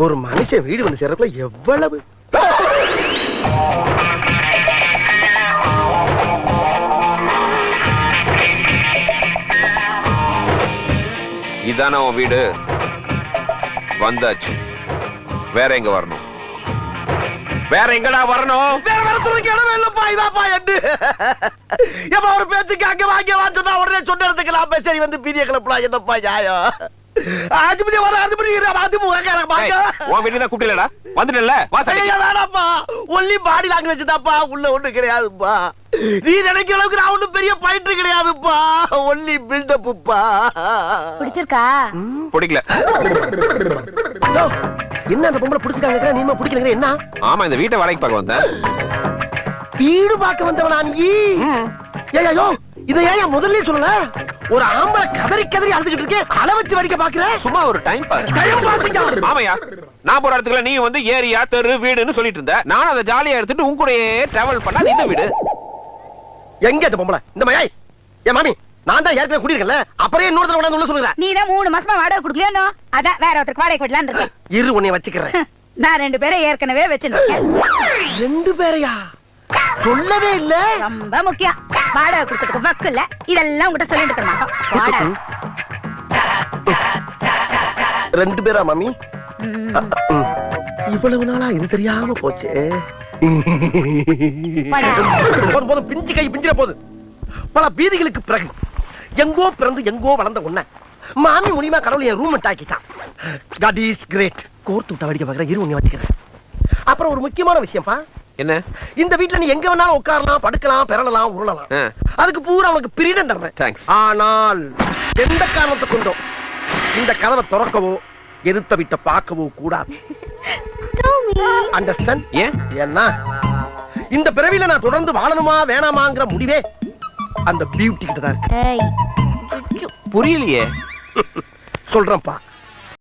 ஒரு மனுஷன் வீடு வந்து சேர்றதுக்குள்ள எவ்வளவு இதான உன் வீடு? வந்தாச்சு. வேற எங்க வரணும்? வேற எங்கடா வரணும்? வேற வரத்துக்கு இடமே இல்லப்பா. இதாப்பா எட்டு எப்ப ஒரு பேச்சுக்கு அங்க வாங்க வான்னா உடனே சொன்னதுக்கலாம். சரி வந்து பீதிய கிளப்பலாம். என்னப்பா நியாயம்? ஆஜிபதி வர ஆஜிபதி உன் வீட்டுல கூப்பிடலடா, வந்துட்டல. வேணாப்பா, ஒன்லி பாடி லாங்குவேஜ் தான்ப்பா, உள்ள ஒண்ணு கிடையாதுப்பா. நீ நினைக்கிற அளவுக்கு நான் ஒண்ணும் பெரிய பாயிண்ட் கிடையாதுப்பா, ஒன்லி பில்டப்புப்பா. பிடிச்சிருக்கா? பிடிக்கல. என்ன அந்த பொம்பளை பிடிச்சிருக்காங்க, நீமா பிடிக்கல என்ன? ஆமா, இந்த வீட்டை வாடகைக்கு பார்க்க வந்தேன். வீடு பார்க்க வந்தவனா நீ? ஏய்யோ, இதை ஏன் முதல்ல சொல்லல? ஒரு ஆம்பளை கதறி கதறி அழுதுகிட்டு இருக்கேன், அள வச்சு வடிக்க பாக்குற. சும்மா ஒரு டைம் பாஸ். டைம் பாஸ்ங்க. ஆமாயா, நான் போற இடத்துக்குள்ள நீ வந்து ஏரியா தெரு வீடுன்னு சொல்லிட்டு இருந்த. நான் அதை ஜாலியா எடுத்துட்டு உன் கூடயே டிராவல் பண்ணா இந்த வீடு. எங்க இந்த பொம்பளை? இந்த மயாய் ஏ மாமி, நான் தான் ஏற்கனவே குடியிருக்கல, அப்புறம் இன்னொரு தடவை உள்ள சொல்லுறேன். நீ தான் 3 மாசமா வாடகை கொடுக்கலையோ, அதான் வேற ஒருத்தருக்கு வாடகை விடலான்னு இருக்கேன். இரு உன்னை வச்சுக்கிறேன். நான் 2 பேரை ஏற்கனவே வச்சிருக்கேன். 2 பேரையா? சொல்லவே இல்ல. ரொம்ப முக்கியம். வாடகை கொடுக்கிறதுக்கு வக்கு இல்ல, இதெல்லாம் உங்ககிட்ட சொல்லிட்டு இருக்கேன். வாடகை 2 பேரா மாமி? இவ்வளவு நாளா இது தெரியாம போச்சு. போதும் போதும், பிஞ்சு கை பிஞ்சிட போது. பல பீதிகளுக்கு பிறகு எங்கோ பிறந்து எங்கோ வளர்ந்த உன்ன மாமி மூலியமா கடவுள் என் ரூம் ஆக்கிட்டான். God is great. கோர்த்து விட்ட வடிக்க பாக்குற, இரு உன்னை வச்சுக்கிறேன். அப்புறம் ஒரு முக்கியமான விஷயம்ப்பா. என்ன? இந்த வீட்டுல நீ எங்க வேணாலும் உட்காரலாம், படுக்கலாம், பெறலாம், உருளலாம். அதுக்கு பூரா உனக்கு பிரீடம் தர்றேன். ஆனால் எந்த காரணத்தை கொண்டோ இந்த கதவை திறக்கவோ எதிர்த்த வீட்டை பார்க்கவோ கூடாது. அண்டர்ஸ்டாண்ட்? ஏன்னா இந்த பிறவில நான் தொடர்ந்து வாழணுமா வேணாமாங்கிற முடிவே அந்த பியூட்டி கிட்ட தான் இருக்கு. புரியலையே. சொல்றேன்ப்பா.